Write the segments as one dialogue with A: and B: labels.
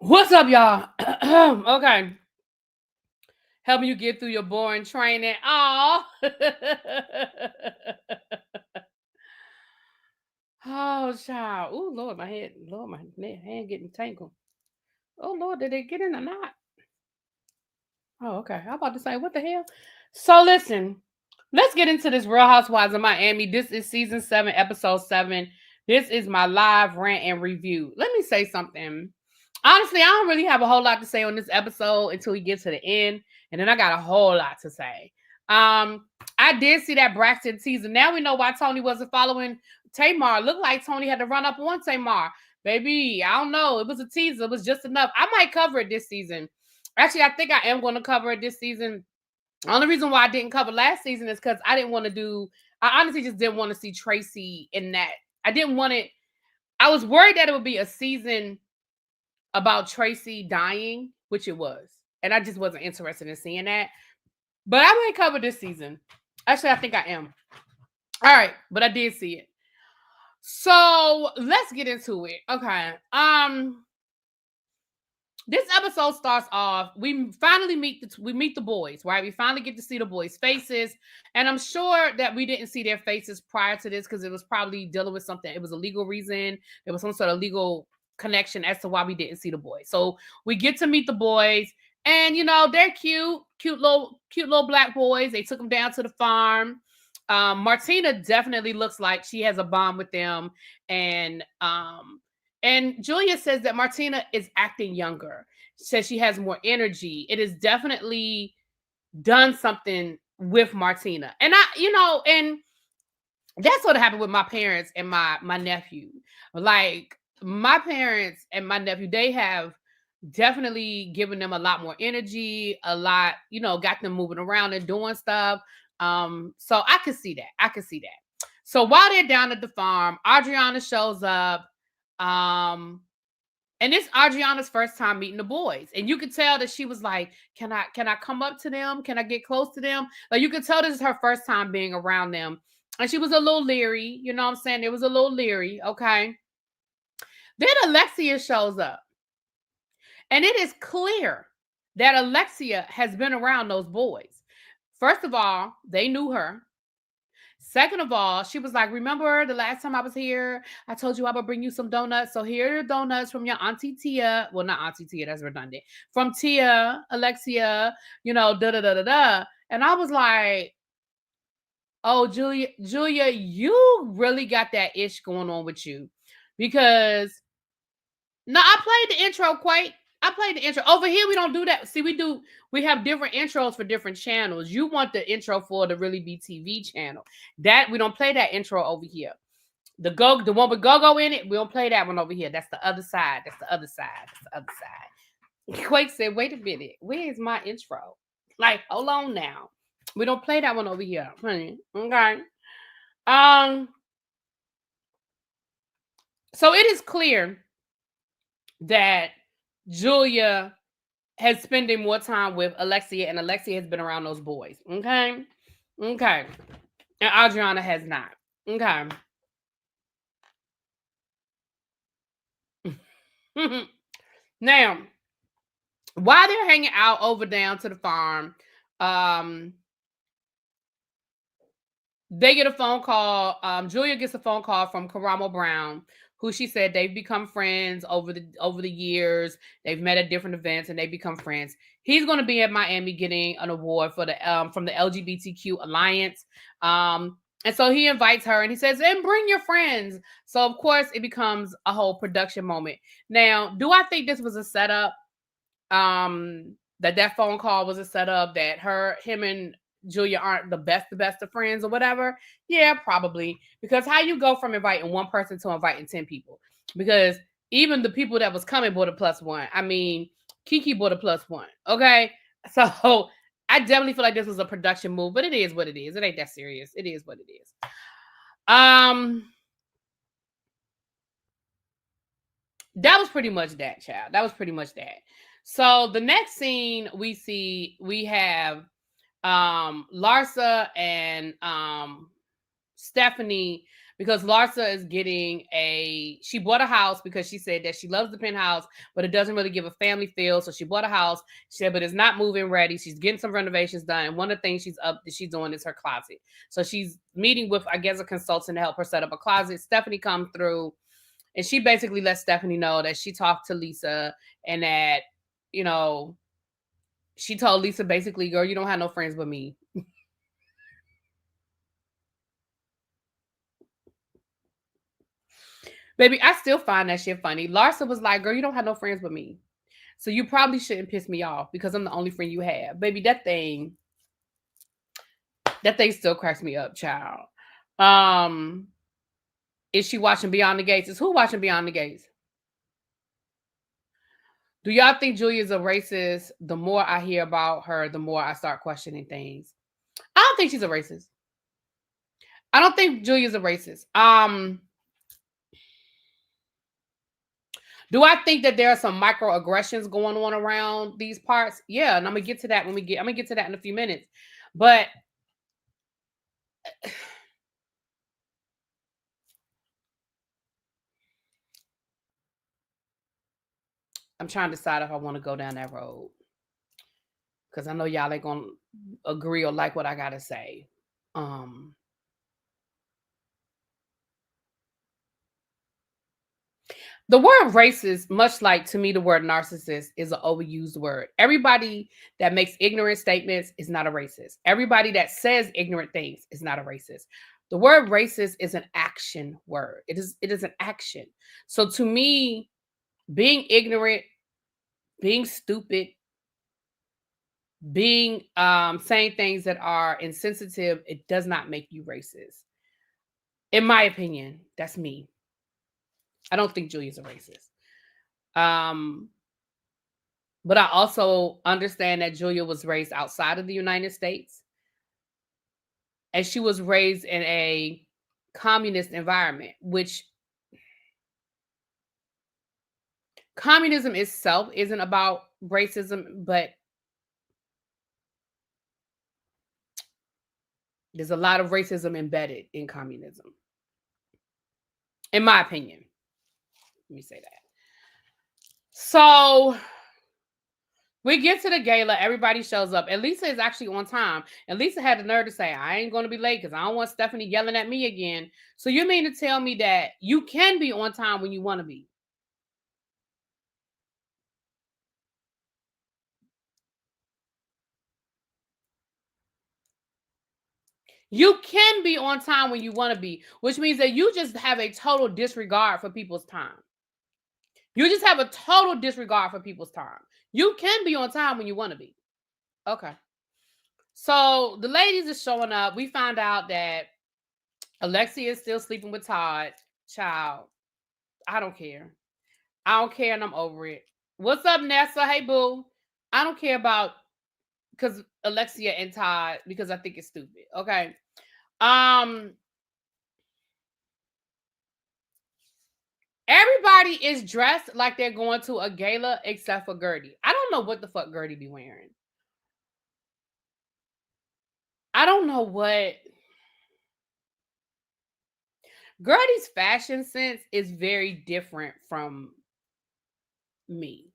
A: What's up, y'all? Okay. Helping you get through your boring training. Aw. Oh, child. Oh, Lord, my head. Lord, my hand getting tangled. Oh, Lord, did it get in a knot? Oh, okay. I'm about to say, what the hell? So, listen, let's get into this Real Housewives of Miami. This is season 7, episode 7. This is my live rant and review. Let me say something. Honestly, I don't really have a whole lot to say on this episode until we get to the end. And then I got a whole lot to say. I did see that Braxton teaser. Now we know why Tony wasn't following Tamar. Looked like Tony had to run up on Tamar. Baby, I don't know. It was a teaser. It was just enough. I might cover it this season. Actually, I think I am going to cover it this season. The only reason why I didn't cover last season is because I honestly just didn't want to see Tracy in that. I didn't want it. I was worried that it would be a season about Tracy dying, which it was. And I just wasn't interested in seeing that. But I might cover this season. Actually, I think I am. All right, but I did see it. So let's get into it. Okay. This episode starts off. We finally meet the boys, right? We finally get to see the boys' faces, and I'm sure that we didn't see their faces prior to this because it was probably dealing with something. It was a legal reason. There was some sort of legal connection as to why we didn't see the boys. So we get to meet the boys, and they're cute little black boys. They took them down to the farm. Martina definitely looks like she has a bond with them, and Julia says that Martina is acting younger. Says she has more energy. It has definitely done something with Martina. And and that's what happened with my parents and my nephew. Like my parents and my nephew, they have definitely given them a lot more energy, a lot, got them moving around and doing stuff. So I could see that. So while they're down at the farm, Adriana shows up. And it's Adriana's first time meeting the boys. And you could tell that she was like, can I come up to them? Can I get close to them? Like you could tell this is her first time being around them. And she was a little leery, you know what I'm saying? It was a little leery, okay? Then Alexia shows up. And it is clear that Alexia has been around those boys. First of all, they knew her. Second of all, she was like, remember the last time I was here, I told you I would bring you some donuts. So here are donuts from your auntie Tia. Well, not auntie Tia, that's redundant. From Tia, Alexia, da-da-da-da-da. And I was like, oh, Julia, you really got that ish going on with you. Because, no, I played the intro quite. I played the intro. Over here, we don't do that. See, we have different intros for different channels. You want the intro for the Really Be TV channel. That we don't play that intro over here. The one with Go-Go in it, we don't play that one over here. That's the other side. Quake said, wait a minute, where is my intro? Like, hold on now. We don't play that one over here, honey. Okay. So it is clear that Julia has spending more time with Alexia, and Alexia has been around those boys. Okay. And Adriana has not. Okay. Now, while they're hanging out over down to the farm, they get a phone call. Julia gets a phone call from Karamo Brown, who she said they've become friends over the years. They've met at different events and they become friends. He's going to be at Miami getting an award for the from the LGBTQ Alliance. And so he invites her and he says, and bring your friends. So of course it becomes a whole production moment. Now, do I think this was a setup? That phone call was a setup, that him and Julia aren't the best of friends or whatever? Yeah, probably. Because how you go from inviting one person to inviting 10 people? Because even the people that was coming bought a +1. I mean, Kiki bought a +1. Okay. So I definitely feel like this was a production move, but it is what it is. It ain't that serious. It is what it is. That was pretty much that, child. That was pretty much that. So the next scene we have Larsa and Stephanie because Larsa is getting she bought a house because she said that she loves the penthouse, but it doesn't really give a family feel. So she bought a house. She said, but it's not moving ready. She's getting some renovations done. And one of the things she's doing is her closet. So she's meeting with, I guess, a consultant to help her set up a closet. Stephanie comes through and she basically let Stephanie know that she talked to Lisa and that, she told Lisa basically, girl, you don't have no friends but me. Baby, I still find that shit funny. Larsa was like, girl, you don't have no friends but me. So you probably shouldn't piss me off because I'm the only friend you have. Baby, that thing still cracks me up, child. Is she watching Beyond the Gates? Is who watching Beyond the Gates? Do y'all think Julia's a racist? The more I hear about her, the more I start questioning things. I don't think she's a racist. I don't think Julia's a racist. Do I think that there are some microaggressions going on around these parts? Yeah, and I'm gonna get to that I'm gonna get to that in a few minutes. But I'm trying to decide if I want to go down that road. Because I know y'all ain't gonna agree or like what I gotta say. The word racist, much like to me the word narcissist, is an overused word. Everybody that makes ignorant statements is not a racist. Everybody that says ignorant things is not a racist. The word racist is an action word. It is an action. So to me, being ignorant, being stupid, being saying things that are insensitive, it does not make you racist. In my opinion, that's me. I don't think Julia's a racist. But I also understand that Julia was raised outside of the United States. And she was raised in a communist environment, which communism itself isn't about racism, but there's a lot of racism embedded in communism. In my opinion. Let me say that. So we get to the gala, everybody shows up, and Lisa is actually on time. And Lisa had the nerve to say, I ain't going to be late because I don't want Stephanie yelling at me again. So you mean to tell me that you can be on time when you want to be? You can be on time when you want to be, which means that you just have a total disregard for people's time. You just have a total disregard for people's time. You can be on time when you want to be. Okay. So the ladies are showing up. We found out that Alexia is still sleeping with Todd. Child, I don't care. I don't care and I'm over it. What's up, Nessa? Hey, boo. I don't care about because Alexia and Todd because I think it's stupid. Okay. Everybody is dressed like they're going to a gala except for Gertie. I don't know what the fuck Gertie be wearing. I don't know what. Gertie's fashion sense is very different from me.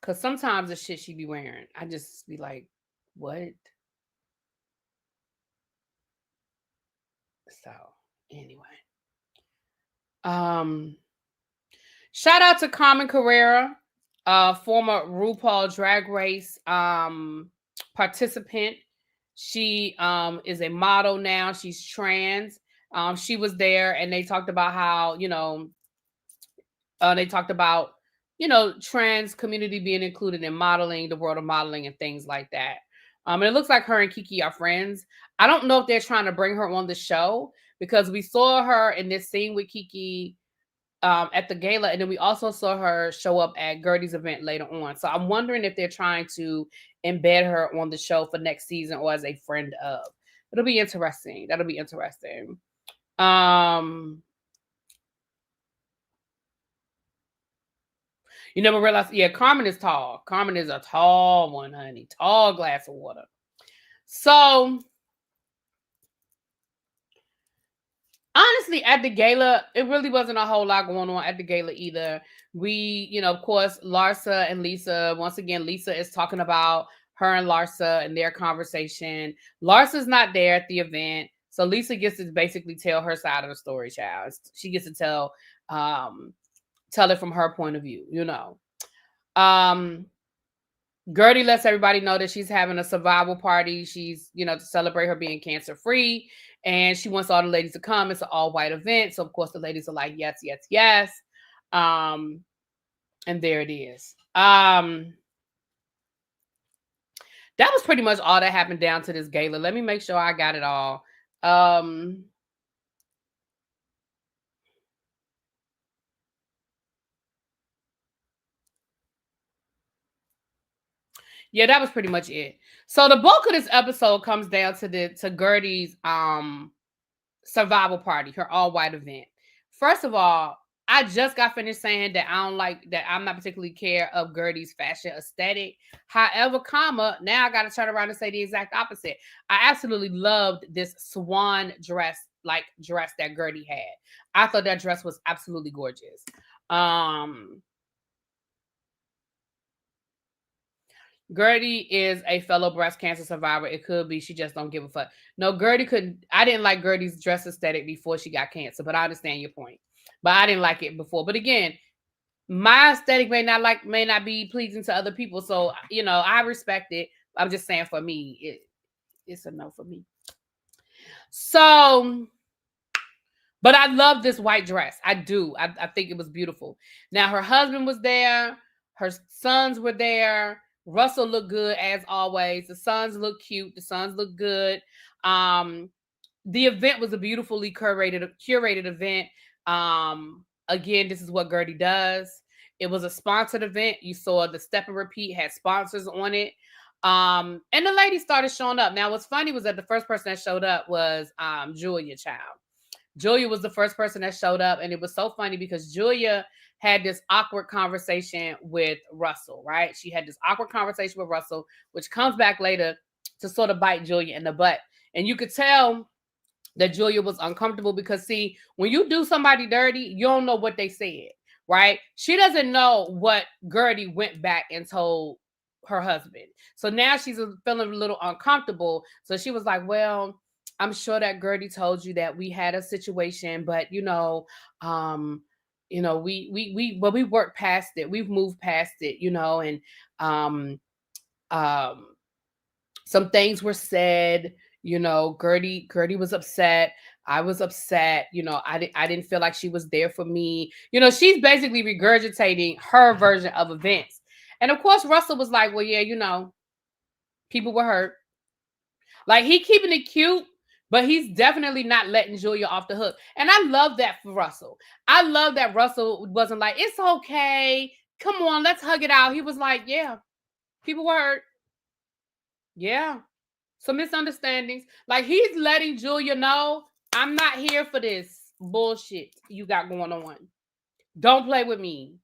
A: Because sometimes the shit she be wearing, I just be like, what? So, anyway. Shout out to Carmen Carrera, former RuPaul Drag Race participant. She is a model now. She's trans. She was there and they talked about how, they talked about, trans community being included in modeling, the world of modeling and things like that. And it looks like her and Kiki are friends. I don't know if they're trying to bring her on the show because we saw her in this scene with Kiki at the gala, and then we also saw her show up at Gertie's event later on. So I'm wondering if they're trying to embed her on the show for next season or as a friend of. It'll be interesting. That'll be interesting. You never realized, yeah, Carmen is tall. Carmen is a tall one, honey. Tall glass of water. So Honestly, at the gala, it really wasn't a whole lot going on at the gala either. We, of course, Larsa and Lisa, once again, Lisa is talking about her and Larsa and their conversation. Larsa's not there at the event. So Lisa gets to basically tell her side of the story, child. She gets to tell it from her point of view, Um, Gertie lets everybody know that she's having a survival party. She's, to celebrate her being cancer free. And she wants all the ladies to come. It's an all white event. So, of course, the ladies are like, yes, yes, yes. And there it is. That was pretty much all that happened down to this gala. Let me make sure I got it all. Yeah, that was pretty much it. So the bulk of this episode comes down to Gertie's survival party, her all white event. First of all, I just got finished saying that I don't like that. I'm not particularly care of Gertie's fashion aesthetic. However, now I got to turn around and say the exact opposite. I absolutely loved this swan dress that Gertie had. I thought that dress was absolutely gorgeous. Gertie is a fellow breast cancer survivor. It could be she just don't give a fuck. No, Gertie couldn't. I didn't like Gertie's dress aesthetic before she got cancer, but I understand your point. But I didn't like it before. But again, my aesthetic may not be pleasing to other people. So I respect it. I'm just saying for me, it's a no for me. So, but I love this white dress. I do. I think it was beautiful. Now her husband was there. Her sons were there. Russell looked good as always. The sons look cute. The sons look good. The event was a beautifully curated event. Again, this is what Gertie does. It was a sponsored event. You saw the Step and Repeat had sponsors on it. And the ladies started showing up. Now, what's funny was that the first person that showed up was Julia Child. Julia was the first person that showed up, and it was so funny because Julia had this awkward conversation with Russell, right? She had this awkward conversation with Russell, which comes back later to sort of bite Julia in the butt. And you could tell that Julia was uncomfortable because, see, when you do somebody dirty, you don't know what they said, right? She doesn't know what Gertie went back and told her husband. So now she's feeling a little uncomfortable. So she was like, well, I'm sure that Gertie told you that we had a situation, but we worked past it. We've moved past it, and some things were said. Gertie was upset. I was upset. I didn't feel like she was there for me. She's basically regurgitating her version of events. And of course, Russell was like, well, yeah, people were hurt. Like, he keeping it cute, but he's definitely not letting Julia off the hook. And I love that for Russell. I love that Russell wasn't like, it's okay. Come on, let's hug it out. He was like, yeah, people were hurt. Yeah. Some misunderstandings. Like, he's letting Julia know, I'm not here for this bullshit you got going on. Don't play with me.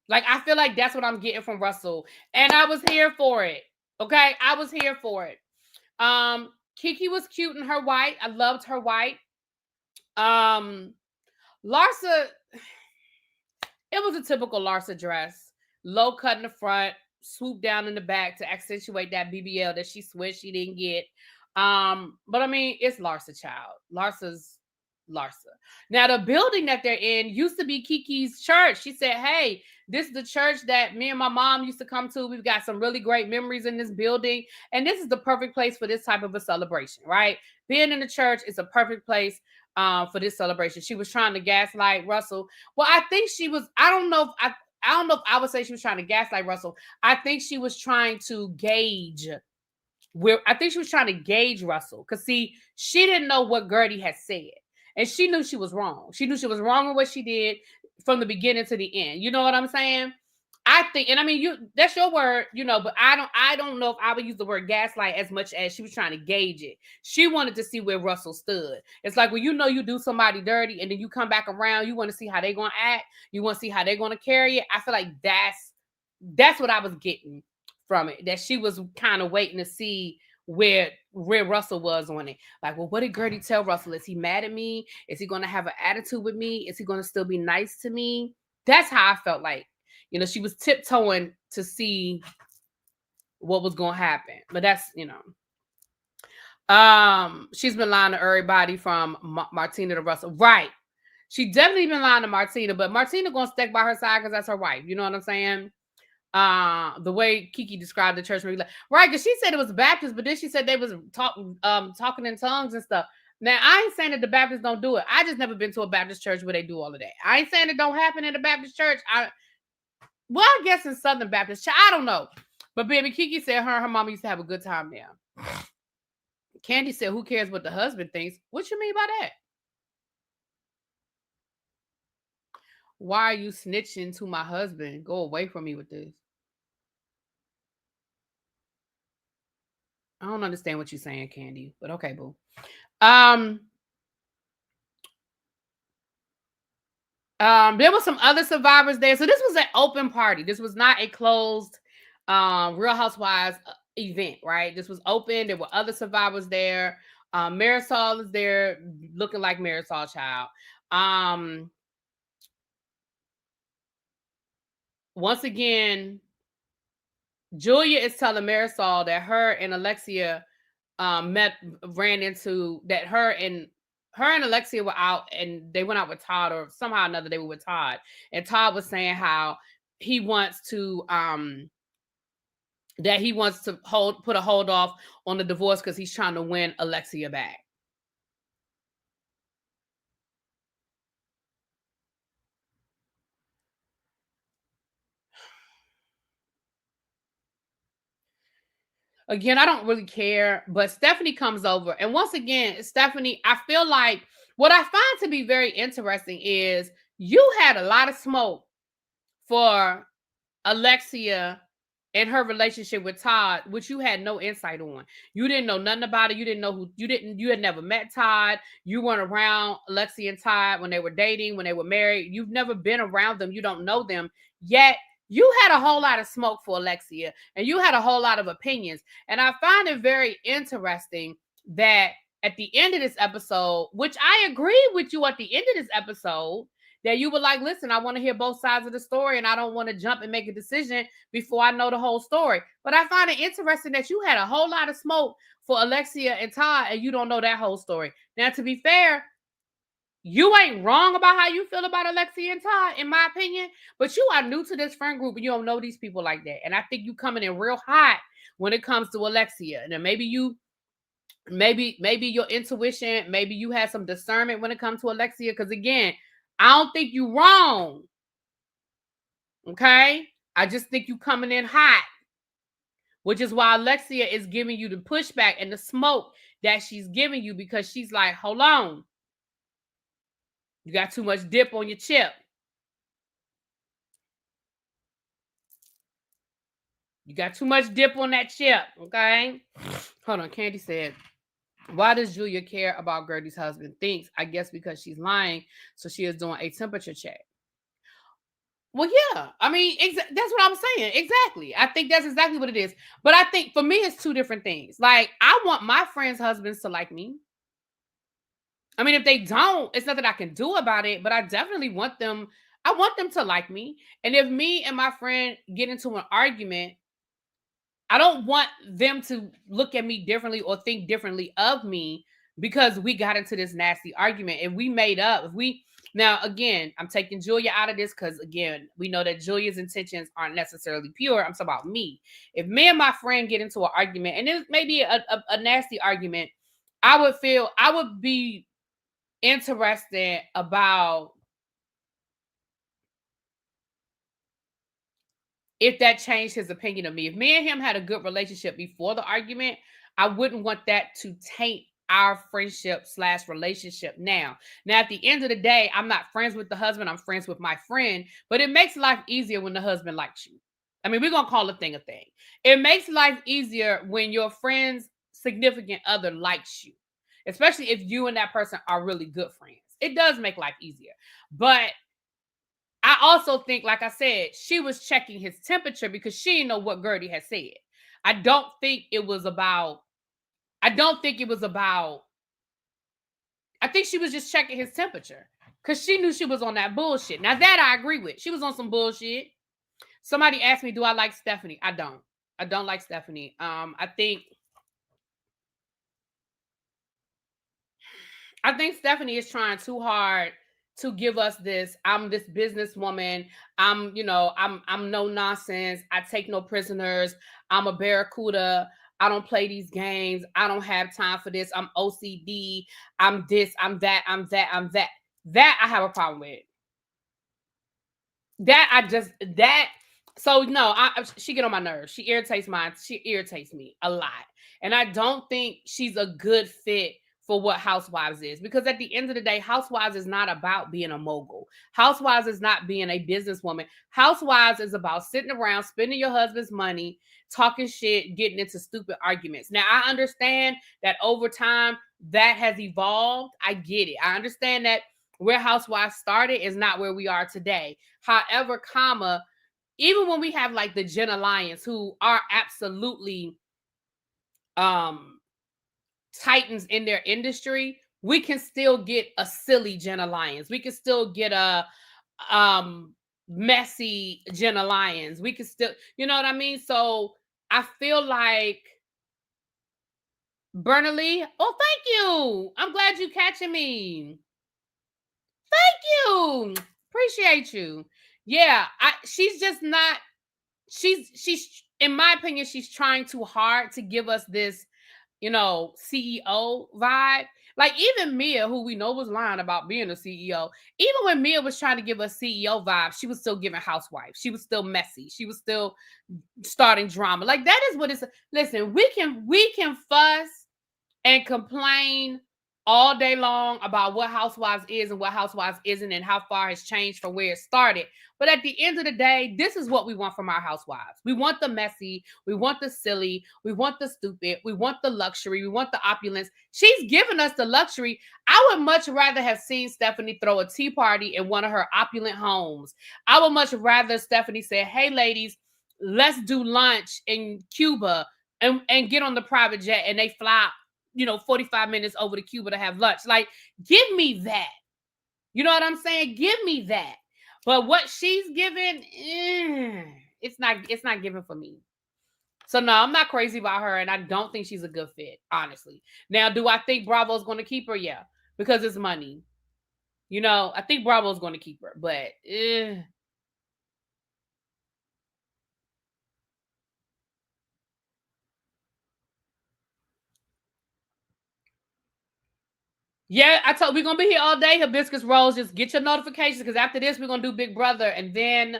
A: Like, I feel like that's what I'm getting from Russell. And I was here for it. Okay? I was here for it. Kiki was cute in her white. I loved her white. Larsa, it was a typical Larsa dress. Low cut in the front, swoop down in the back to accentuate that BBL that she switched she didn't get. But I mean, it's Larsa, child. Larsa's Larsa. Now, the building that they're in used to be Kiki's church. She said, hey, this is the church that me and my mom used to come to. We've got some really great memories in this building. And this is the perfect place for this type of a celebration, right? Being in the church is a perfect place for this celebration. She was trying to gaslight Russell. Well, I think she was, I don't know if I would say she was trying to gaslight Russell. I think she was trying to gauge Russell. Because, see, she didn't know what Gertie had said. And she knew she was wrong. She knew she was wrong in what she did from the beginning to the end. You know what I'm saying? I think, and I mean, that's your word, but I don't know if I would use the word gaslight as much as she was trying to gauge it. She wanted to see where Russell stood. It's like, when you do somebody dirty and then you come back around, you want to see how they're going to act. You want to see how they're going to carry it. I feel like that's what I was getting from it, that she was kind of waiting to see where Russell was on it. Like, well, what did Gertie tell Russell? Is he mad at me? Is he going to have an attitude with me? Is he going to still be nice to me? That's how I felt like, she was tiptoeing to see what was going to happen. But that's, she's been lying to everybody from Martina to Russell. Right. She definitely been lying to Martina, but Martina going to stick by her side because that's her wife. You know what I'm saying? The way Kiki described the church, right? Because she said it was Baptist, but then she said they was talking in tongues and stuff. Now, I ain't saying that the Baptists don't do it. I just never been to a Baptist church where they do all of that. I ain't saying it don't happen in a Baptist church. I guess in Southern Baptist, I don't know. But baby, Kiki said her mama used to have a good time there. Candy said, who cares what the husband thinks? What you mean by that? Why are you snitching to my husband? Go away from me with this. I don't understand what you're saying, Candy, but okay, boo. There were some other survivors there. So this was an open party. This was not a closed Real Housewives event, right? This was open. There were other survivors there. Marisol is there looking like Marisol child. Once again, Julia is telling Marisol that her and Alexia ran into that her and Alexia were out and they went out with Todd, or somehow or another they were with Todd. And Todd was saying how he wants to put a hold off on the divorce because he's trying to win Alexia back. Again, I don't really care, but Stephanie comes over. And once again, Stephanie, I feel like what I find to be very interesting is you had a lot of smoke for Alexia and her relationship with Todd, which you had no insight on. You didn't know nothing about it. You didn't know you had never met Todd. You weren't around Alexia and Todd when they were dating, when they were married. You've never been around them. You don't know them. Yet you had a whole lot of smoke for Alexia and you had a whole lot of opinions. And I find it very interesting that at the end of this episode, which I agree with you at the end of this episode, that you were like, listen, I want to hear both sides of the story and I don't want to jump and make a decision before I know the whole story. But I find it interesting that you had a whole lot of smoke for Alexia and Todd and you don't know that whole story. Now, to be fair, you ain't wrong about how you feel about Alexia and Todd, in my opinion, but you are new to this friend group and you don't know these people like that. And I think you coming in real hot when it comes to Alexia. And then maybe your intuition, maybe you had some discernment when it comes to Alexia. Because again, I don't think you wrong. Okay? I just think you coming in hot. Which is why Alexia is giving you the pushback and the smoke that she's giving you, because she's like, hold on. You got too much dip on your chip. You got too much dip on that chip. Okay? Hold on. Candy said, why does Julia care about Gertie's husband? Thinks, I guess because she's lying, so she is doing a temperature check. Well, yeah. I mean, that's what I'm saying. Exactly. I think that's exactly what it is. But I think for me, it's two different things. Like, I want my friends' husbands to like me. I mean, if they don't, it's nothing I can do about it, but I definitely want them. I want them to like me. And if me and my friend get into an argument, I don't want them to look at me differently or think differently of me because we got into this nasty argument. If we made up, now again, I'm taking Julia out of this because again, we know that Julia's intentions aren't necessarily pure. I'm talking about me. If me and my friend get into an argument, and it may be a nasty argument, I would be interested about if that changed his opinion of me. If me and him had a good relationship before the argument, I wouldn't want that to taint our friendship / relationship now. Now, at the end of the day, I'm not friends with the husband. I'm friends with my friend, but it makes life easier when the husband likes you. I mean, we're going to call a thing a thing. It makes life easier when your friend's significant other likes you, especially if you and that person are really good friends. It does make life easier. But I also think, like I said, she was checking his temperature because she didn't know what Gertie had said. I don't think it was about I don't think it was about. I think she was just checking his temperature because she knew she was on that bullshit. Now that I agree with. She was on some bullshit. Somebody asked me, "Do I like Stephanie?" I don't. I don't like Stephanie. I think Stephanie is trying too hard to give us this. I'm this businesswoman. I'm no nonsense. I take no prisoners. I'm a barracuda. I don't play these games. I don't have time for this. I'm OCD. I'm this. I'm that. I'm that. I'm that. That I have a problem with. That I just that so no, she get on my nerves. She irritates me a lot. And I don't think she's a good fit for what Housewives is, because at the end of the day, Housewives is not about being a mogul. Housewives is not being a businesswoman. Housewives is about sitting around, spending your husband's money, talking shit, getting into stupid arguments. Now, I understand that over time that has evolved. I get it. I understand that where Housewives started is not where we are today. However, even when we have like the Jenna Lyons, who are absolutely titans in their industry, we can still get a silly Jenna Lyons. We can still get a messy Jenna Lyons. We can still, you know what I mean? So I feel like Bernally. Oh, thank you. I'm glad you catching me. Thank you. Appreciate you. Yeah, she's just not. She's in my opinion, she's trying too hard to give us this, CEO vibe. Like even Mia, who we know was lying about being a CEO, even when Mia was trying to give us CEO vibe, she was still giving housewife. She was still messy. She was still starting drama. Like that is what it's. Listen, we can fuss and complain all day long about what Housewives is and what Housewives isn't and how far it's changed from where it started. But at the end of the day, this is what we want from our Housewives. We want the messy, we want the silly, we want the stupid, we want the luxury, we want the opulence. She's given us the luxury. I would much rather have seen Stephanie throw a tea party in one of her opulent homes. I would much rather Stephanie say, "Hey ladies, let's do lunch in Cuba," and get on the private jet and they fly 45 minutes over to Cuba to have lunch. Like, give me that. You know what I'm saying? Give me that. But what she's giving, it's not giving for me. So no, I'm not crazy about her, and I don't think she's a good fit, honestly. Now, do I think Bravo's going to keep her? Yeah, because it's money. I think Bravo's going to keep her, but yeah, I told we're gonna be here all day. Hibiscus Rose, just get your notifications because after this we're gonna do Big Brother, and then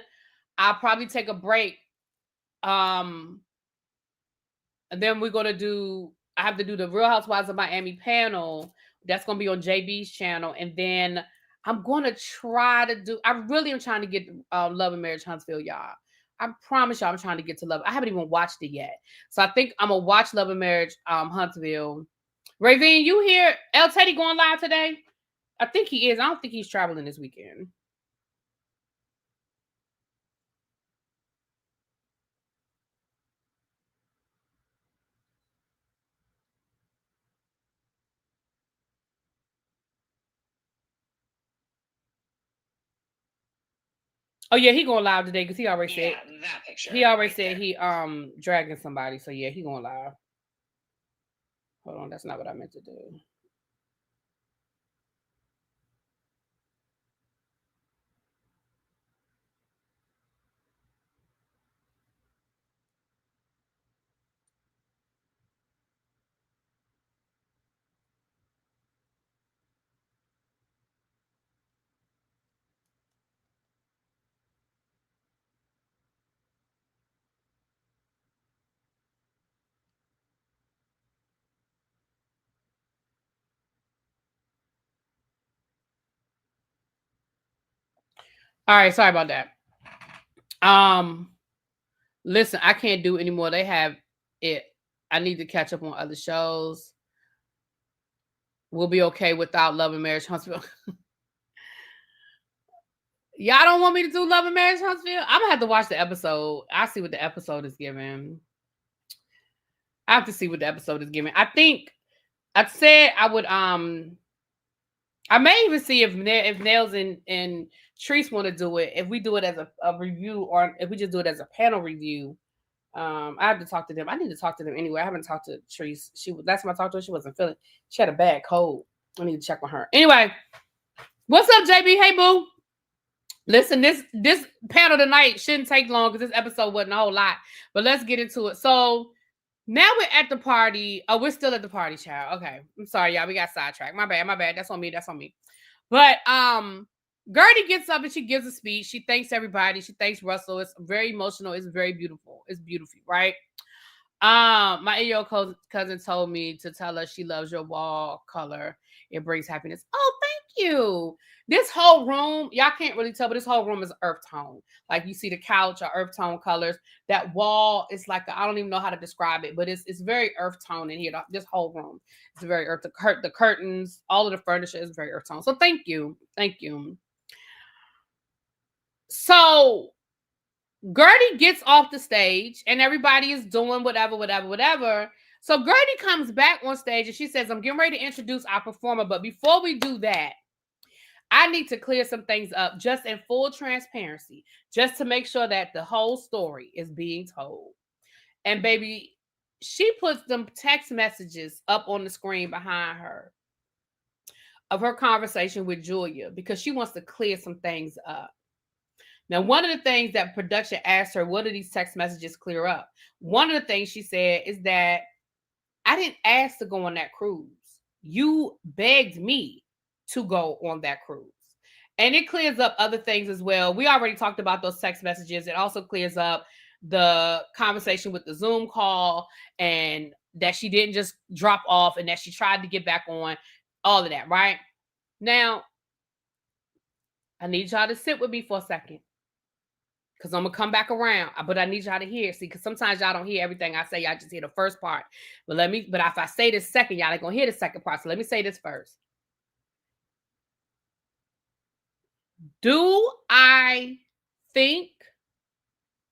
A: I'll probably take a break. And then we're gonna do. I have to do the Real Housewives of Miami panel. That's gonna be on JB's channel, and then I'm gonna try to do. I really am trying to get Love and Marriage Huntsville, y'all. I promise y'all, I'm trying to get to Love. I haven't even watched it yet, so I think I'm gonna watch Love and Marriage Huntsville. Ravine, you here? El Teddy going live today? I think he is. I don't think he's traveling this weekend. Oh yeah, he going live today because he already said that picture. He already said he dragging somebody. So yeah, he going live. Hold on, that's not what I meant to do. All right, sorry about that. Listen, I can't do anymore. They have it. I need to catch up on other shows. We'll be okay without Love and Marriage Huntsville. Y'all don't want me to do Love and Marriage Huntsville? I'm gonna have to watch the episode. I see what the episode is giving. I have to see what the episode is giving. I think I said I would I may even see if Nails and Treese want to do it. If we do it as a review, or if we just do it as a panel review. I have to talk to them. I need to talk to them anyway. I haven't talked to Treese. Last time I talked to her, she wasn't feeling. She had a bad cold. I need to check on her. Anyway, what's up, JB? Hey, boo. Listen, this panel tonight shouldn't take long because this episode wasn't a whole lot. But let's get into it. So now we're at the party. Oh, we're still at the party, child. Okay. I'm sorry, y'all. We got sidetracked. My bad. That's on me. But Gertie gets up and she gives a speech. She thanks everybody. She thanks Russell. It's very emotional. It's very beautiful. It's beautiful, right? My AO cousin told me to tell her she loves your wall color. It brings happiness. Oh, thank you. This whole room, y'all can't really tell, but this whole room is earth tone. Like you see the couch are earth tone colors. That wall is like I don't even know how to describe it, but it's very earth tone in here. This whole room is very earth. The curtains, all of the furniture is very earth tone. So thank you. So Gertie gets off the stage and everybody is doing whatever. So Gertie comes back on stage and she says, I'm getting ready to introduce our performer. But before we do that, I need to clear some things up just in full transparency, just to make sure that the whole story is being told. And baby, she puts them text messages up on the screen behind her of her conversation with Julia because she wants to clear some things up. Now, one of the things that production asked her, what do these text messages clear up? One of the things she said is that I didn't ask to go on that cruise. You begged me to go on that cruise. And it clears up other things as well. We already talked about those text messages. It also clears up the conversation with the Zoom call and that she didn't just drop off and that she tried to get back on. All of that, right? Now, I need y'all to sit with me for a second. Because I'm going to come back around. But I need y'all to hear. See, because sometimes y'all don't hear everything I say. Y'all just hear the first part. But if I say this second, y'all ain't going to hear the second part. So let me say this first. Do I think...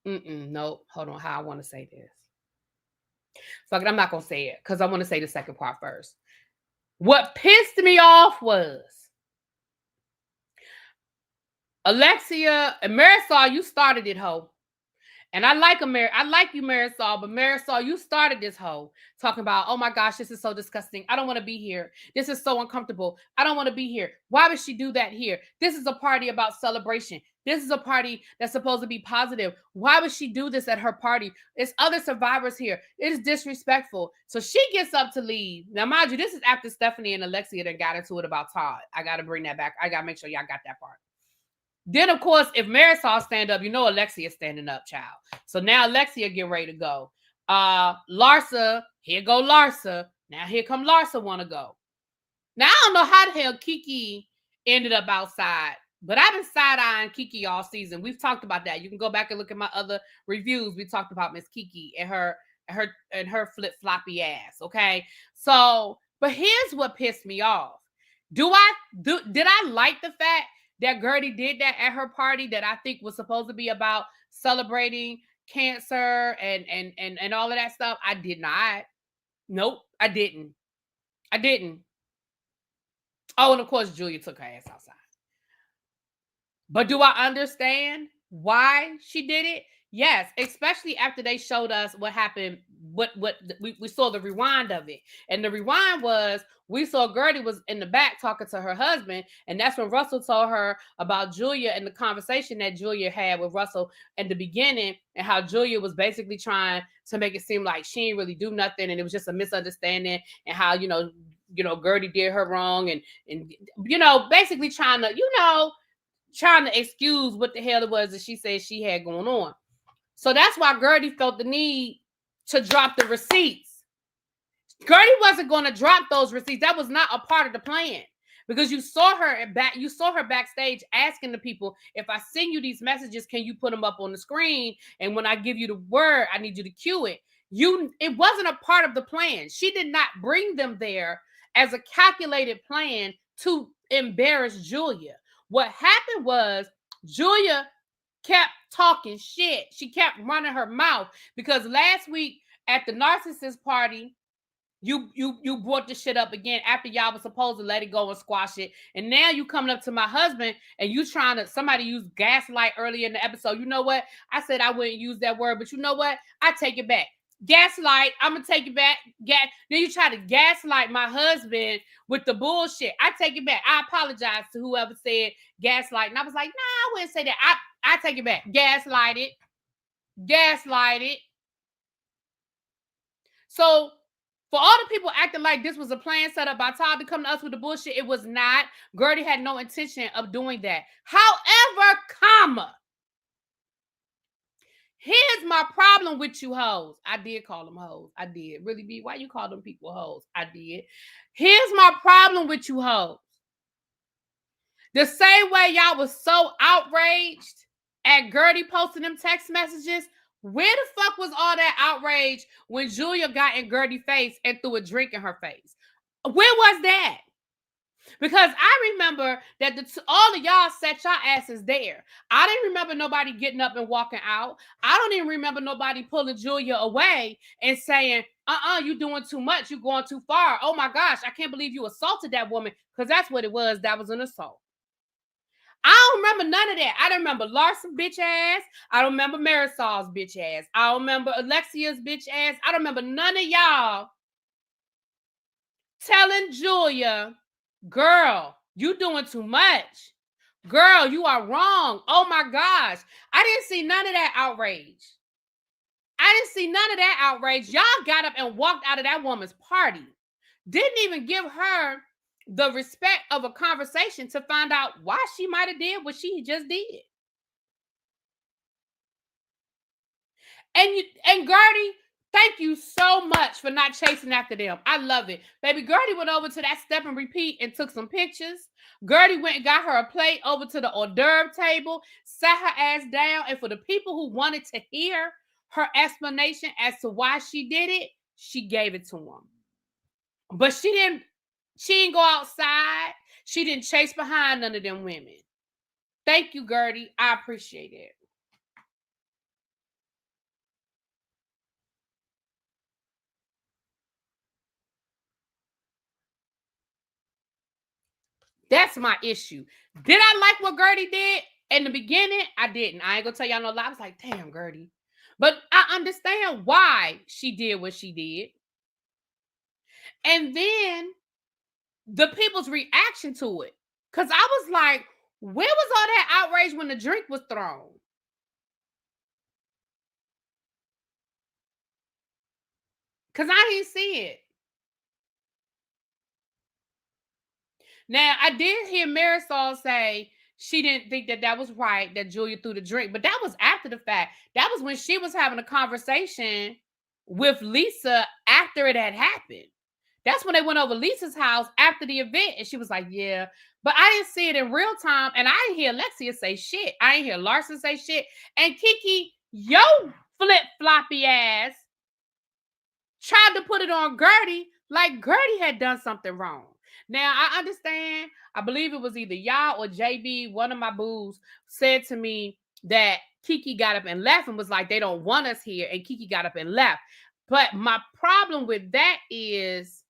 A: no, hold on. How I want to say this. Fuck it, I'm not going to say it. Because I want to say the second part first. What pissed me off was... Alexia and Marisol, you started it, ho. And I like you, Marisol, but Marisol, you started this hoe talking about, oh my gosh, this is so disgusting. I don't want to be here. This is so uncomfortable. I don't want to be here. Why would she do that here? This is a party about celebration. This is a party that's supposed to be positive. Why would she do this at her party? It's other survivors here. It is disrespectful. So she gets up to leave. Now, mind you, this is after Stephanie and Alexia that got into it about Todd. I got to bring that back. I got to make sure y'all got that part. Then, of course, if Marisol stand up, you know Alexia standing up, child. So now Alexia get ready to go. Larsa, here go Larsa. Now here come Larsa want to go. Now, I don't know how the hell Kiki ended up outside, but I've been side-eyeing Kiki all season. We've talked about that. You can go back and look at my other reviews. We talked about Miss Kiki and her flip-floppy ass, okay? So, but here's what pissed me off. Did I like the fact that Gertie did that at her party that I think was supposed to be about celebrating cancer and all of that stuff? I did not. Nope, I didn't. Oh, and of course, Julia took her ass outside. But do I understand why she did it? Yes, especially after they showed us what happened. We saw the rewind of it. And the rewind was we saw Gertie was in the back talking to her husband. And that's when Russell told her about Julia and the conversation that Julia had with Russell in the beginning and how Julia was basically trying to make it seem like she didn't really do nothing. And it was just a misunderstanding and how, Gertie did her wrong and basically trying to excuse what the hell it was that she said she had going on. So that's why Gertie felt the need to drop the receipts. Gertie wasn't going to drop those receipts. That was not a part of the plan because you saw her backstage asking the people, if I send you these messages, can you put them up on the screen? And when I give you the word, I need you to cue it. It wasn't a part of the plan. She did not bring them there as a calculated plan to embarrass Julia. What happened was Julia kept talking shit. She kept running her mouth because last week at the narcissist party, you brought the shit up again after y'all was supposed to let it go and squash it. And now you coming up to my husband and you trying to, somebody used gaslight earlier in the episode. You know what? I said I wouldn't use that word, but you know what? I take it back. Gaslight, I'm gonna take it back. Then you try to gaslight my husband with the bullshit. I take it back. I apologize to whoever said gaslight. And I was like, nah, I wouldn't say that. I take it back. Gaslight it. Gaslight it. So for all the people acting like this was a plan set up by Todd to come to us with the bullshit, it was not. Gertie had no intention of doing that. However, comma, here's my problem with you hoes. I did call them hoes. I did. Really, B, why you call them people hoes? I did. Here's my problem with you hoes. The same way y'all was so outraged at Gertie posting them text messages, where the fuck was all that outrage when Julia got in Gertie's face and threw a drink in her face? Where was that? Because I remember that all of y'all set your asses there. I didn't remember nobody getting up and walking out. I don't even remember nobody pulling Julia away and saying, you doing too much. You going too far. Oh my gosh, I can't believe you assaulted that woman. Because that's what it was. That was an assault. I don't remember none of that. I don't remember Larson bitch ass. I don't remember Marisol's bitch ass. I don't remember Alexia's bitch ass. I don't remember none of y'all telling Julia, girl, you doing too much. Girl, you are wrong. Oh my gosh. I didn't see none of that outrage. Y'all got up and walked out of that woman's party. Didn't even give her the respect of a conversation to find out why she might have did what she just did. And Gertie, thank you so much for not chasing after them. I love it. Baby, Gertie went over to that step and repeat and took some pictures. Gertie went and got her a plate over to the hors d'oeuvre table, sat her ass down, and for the people who wanted to hear her explanation as to why she did it, she gave it to them. But she didn't go outside. She didn't chase behind none of them women. Thank you, Gertie. I appreciate it. That's my issue. Did I like what Gertie did in the beginning? I didn't. I ain't gonna tell y'all no lie. I was like, damn, Gertie. But I understand why she did what she did. And then the people's reaction to it. Because I was like, where was all that outrage when the drink was thrown? Because I didn't see it. Now, I did hear Marisol say she didn't think that was right, that Julia threw the drink. But that was after the fact. That was when she was having a conversation with Lisa after it had happened. That's when they went over Lisa's house after the event. And she was like, yeah. But I didn't see it in real time. And I didn't hear Alexia say shit. I didn't hear Larson say shit. And Kiki, yo flip-floppy ass, tried to put it on Gertie like Gertie had done something wrong. Now, I understand. I believe it was either y'all or JB, one of my boos, said to me that Kiki got up and left and was like, they don't want us here. And Kiki got up and left. But my problem with that is,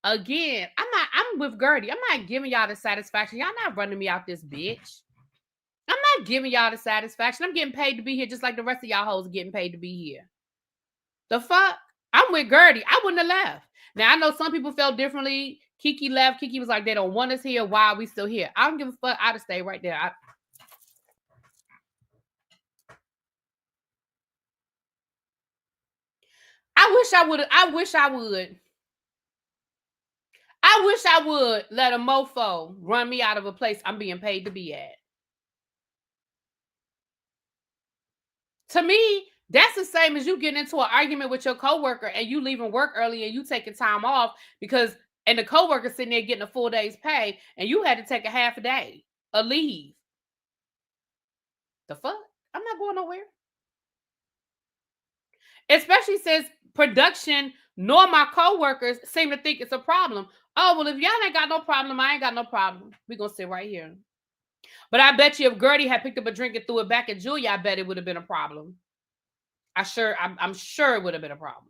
A: again, I'm with Gertie. I'm not giving y'all the satisfaction. Y'all not running me out this bitch. I'm not giving y'all the satisfaction. I'm getting paid to be here just like the rest of y'all hoes are getting paid to be here. The fuck? I'm with Gertie. I wouldn't have left. Now, I know some people felt differently. Kiki left. Kiki was like, they don't want us here. Why are we still here? I don't give a fuck. I'd have stayed right there. I wish I would. I wish I would let a mofo run me out of a place I'm being paid to be at. To me, that's the same as you getting into an argument with your coworker and you leaving work early and you taking time off and the coworker sitting there getting a full day's pay and you had to take a half a day, a leave. The fuck? I'm not going nowhere. Especially since production nor my coworkers seem to think it's a problem. Oh, well, if y'all ain't got no problem, I ain't got no problem. We're going to sit right here. But I bet you if Gertie had picked up a drink and threw it back at Julia, I bet it would have been a problem. I'm sure it would have been a problem.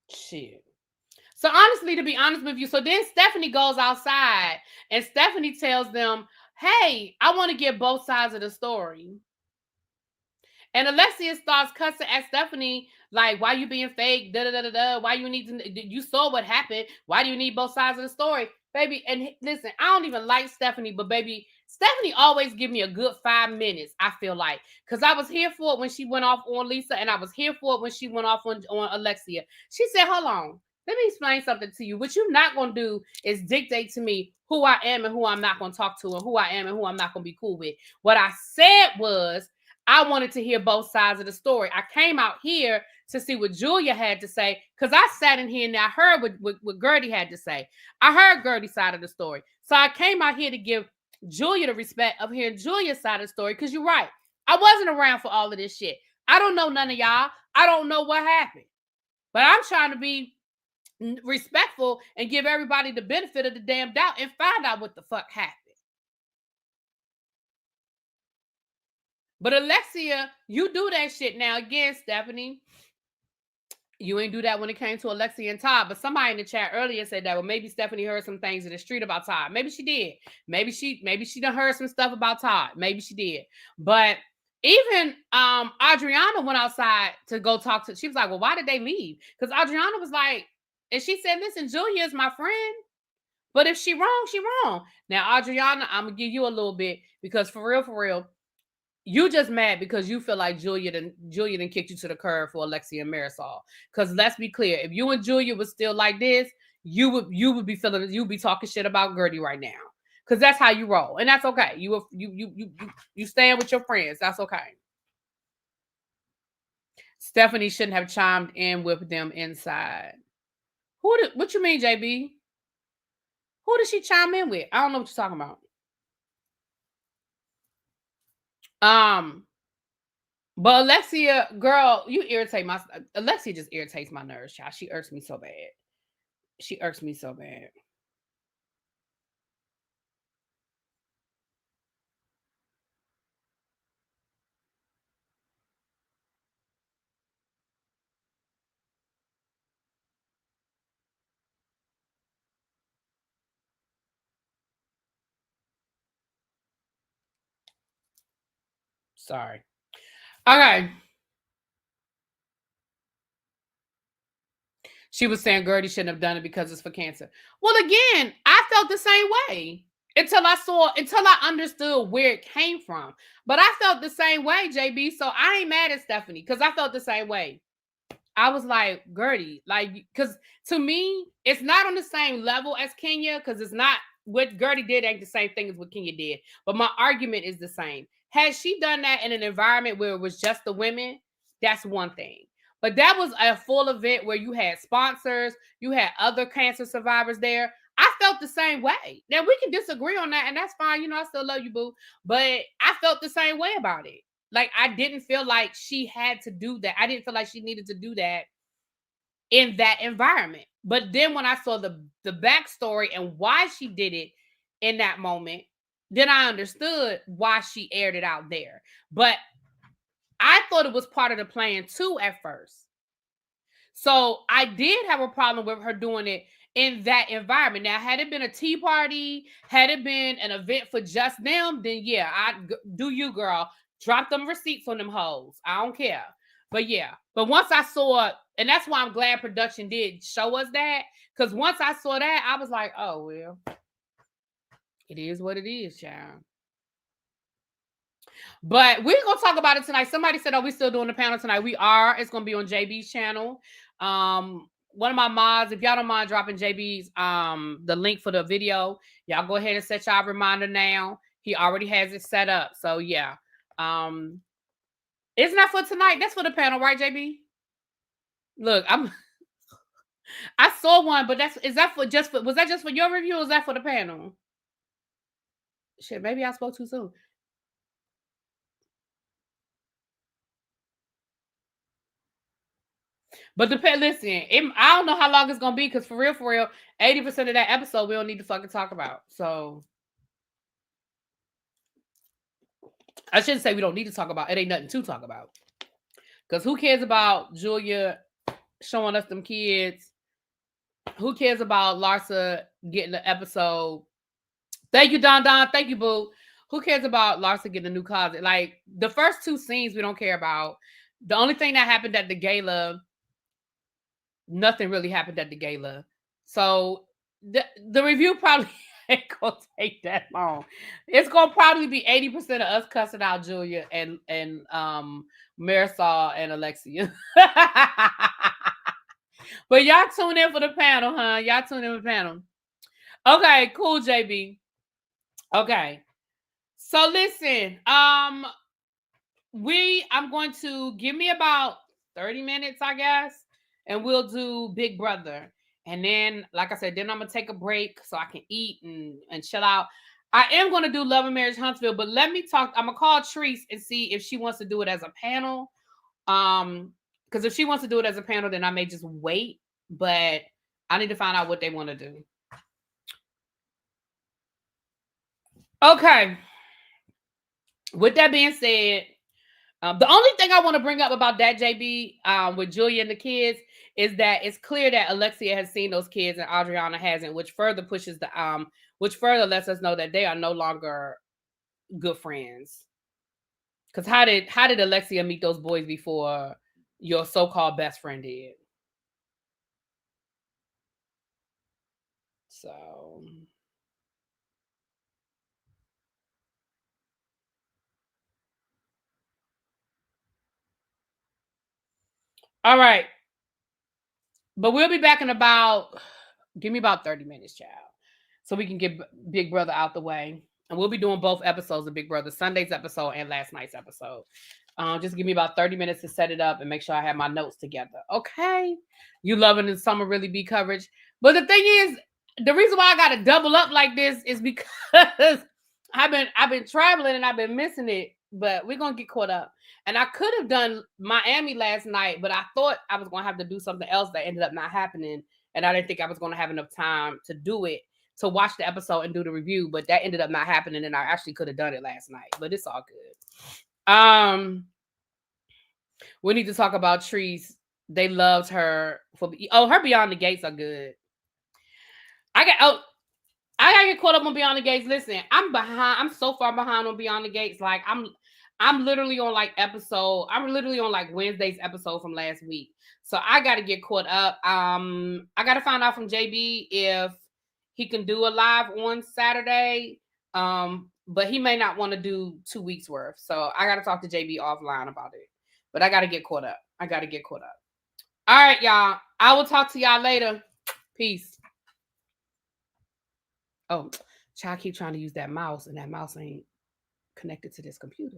A: Shit. So honestly, to be honest with you, so then Stephanie goes outside and Stephanie tells them, hey, I want to get both sides of the story. And Alexia starts cussing at Stephanie, like, why you being fake? Da da da da da. Why you need to? You saw what happened. Why do you need both sides of the story, baby? And listen, I don't even like Stephanie, but baby, Stephanie always give me a good 5 minutes. I feel like, because I was here for it when she went off on Lisa, and I was here for it when she went off on Alexia. She said, "Hold on, let me explain something to you. What you're not gonna do is dictate to me who I am and who I'm not gonna talk to, and who I am and who I'm not gonna be cool with. What I said was." I wanted to hear both sides of the story. I came out here to see what Julia had to say because I sat in here and I heard what Gertie had to say. I heard Gertie's side of the story. So I came out here to give Julia the respect of hearing Julia's side of the story because you're right. I wasn't around for all of this shit. I don't know none of y'all. I don't know what happened. But I'm trying to be respectful and give everybody the benefit of the damn doubt and find out what the fuck happened. But Alexia, you do that shit now again, Stephanie. You ain't do that when it came to Alexia and Todd. But somebody in the chat earlier said that, well, maybe Stephanie heard some things in the street about Todd. Maybe she did. Maybe she done heard some stuff about Todd. Maybe she did. But even Adriana went outside to go talk to. She was like, well, why did they leave? Because Adriana was like, and she said, listen, Julia is my friend. But if she wrong, she wrong. Now, Adriana, I'm gonna give you a little bit because for real, you just mad because you feel like Julia done kicked you to the curb for Alexia and Marisol. Because let's be clear, if you and Julia was still like this, you would be feeling, you'd be talking shit about Gertie right now. Because that's how you roll, and that's okay. You stand with your friends. That's okay. Stephanie shouldn't have chimed in with them inside. What you mean, JB? Who did she chime in with? I don't know what you're talking about. But Alexia, girl, you irritate my. Alexia just irritates my nerves, child. She irks me so bad. She irks me so bad. Sorry. Okay. She was saying Gertie shouldn't have done it because it's for cancer. Well, again, I felt the same way until I understood where it came from. But I felt the same way, JB. So I ain't mad at Stephanie because I felt the same way. I was like, Gertie, like, because to me, it's not on the same level as Kenya, because it's not what Gertie did ain't the same thing as what Kenya did. But my argument is the same. Had she done that in an environment where it was just the women, that's one thing. But that was a full event where you had sponsors, you had other cancer survivors there. I felt the same way. Now we can disagree on that, and that's fine. You know, I still love you, boo. But I felt the same way about it. Like, I didn't feel like she had to do that. I didn't feel like she needed to do that in that environment. But then when I saw the backstory and why she did it in that moment, then I understood why she aired it out there. But I thought it was part of the plan too at first. So I did have a problem with her doing it in that environment. Now, had it been a tea party, had it been an event for just them, then yeah, I do you, girl. Drop them receipts on them hoes. I don't care. But yeah, but once I saw it, and that's why I'm glad production did show us that. Because once I saw that, I was like, oh, well, it is what it is, child. But we're going to talk about it tonight. Somebody said, oh, we still doing the panel tonight. We are. It's going to be on JB's channel. One of my mods, if y'all don't mind dropping JB's the link for the video, y'all go ahead and set y'all reminder now. He already has it set up. So yeah. It's not for tonight. That's for the panel, right, JB? Look, I saw one, but was that just for your review or was that for the panel? Shit, maybe I spoke too soon. But listen, I don't know how long it's gonna be because for real, 80% of that episode we don't need to fucking talk about. So I shouldn't say we don't need to talk about. It ain't nothing to talk about. Because who cares about Julia showing us them kids. Who cares about Larsa getting the episode? Thank you, Don Don. Thank you, Boo. Who cares about Larsa getting a new closet? Like the first two scenes, we don't care about. The only thing that happened at the gala, nothing really happened at the gala. So the review probably ain't gonna take that long. It's gonna probably be 80% of us cussing out Julia and Marisol and Alexia. But y'all tune in for the panel, huh? Y'all tune in for the panel. Okay, cool, JB. Okay. So listen, I'm going to give me about 30 minutes, I guess, and we'll do Big Brother. And then, like I said, then I'm gonna take a break so I can eat and chill out. I am gonna do Love and Marriage Huntsville, but let me talk. I'm gonna call Treese and see if she wants to do it as a panel. Because if she wants to do it as a panel, then I may just wait. But I need to find out what they want to do. Okay. With that being said, the only thing I want to bring up about that, JB, with Julia and the kids, is that it's clear that Alexia has seen those kids and Adriana hasn't, which further pushes which further lets us know that they are no longer good friends. Because how did Alexia meet those boys before your so-called best friend did? So. All right. But we'll be back in give me about 30 minutes, child. So we can get Big Brother out the way. And we'll be doing both episodes of Big Brother, Sunday's episode and last night's episode. Just give me about 30 minutes to set it up and make sure I have my notes together. Okay. You loving the summer really be coverage. But the thing is, the reason why I gotta double up like this is because I've been traveling and I've been missing it. But we're gonna get caught up. And I could have done Miami last night, but I thought I was gonna have to do something else that ended up not happening. And I didn't think I was gonna have enough time to do it, to watch the episode and do the review, but that ended up not happening, and I actually could have done it last night. But it's all good. We need to talk about Trees. They loved her her Beyond the Gates are good. I gotta get caught up on Beyond the Gates. Listen, I'm behind. I'm so far behind on Beyond the Gates. Like I'm literally on like Wednesday's episode from last week. So I gotta get caught up. I gotta find out from JB if he can do a live on Saturday. But he may not want to do 2 weeks worth. So I gotta talk to JB offline about it. But I gotta get caught up. All right, y'all. I will talk to y'all later. Peace. Oh, child, keep trying to use that mouse, and that mouse ain't connected to this computer.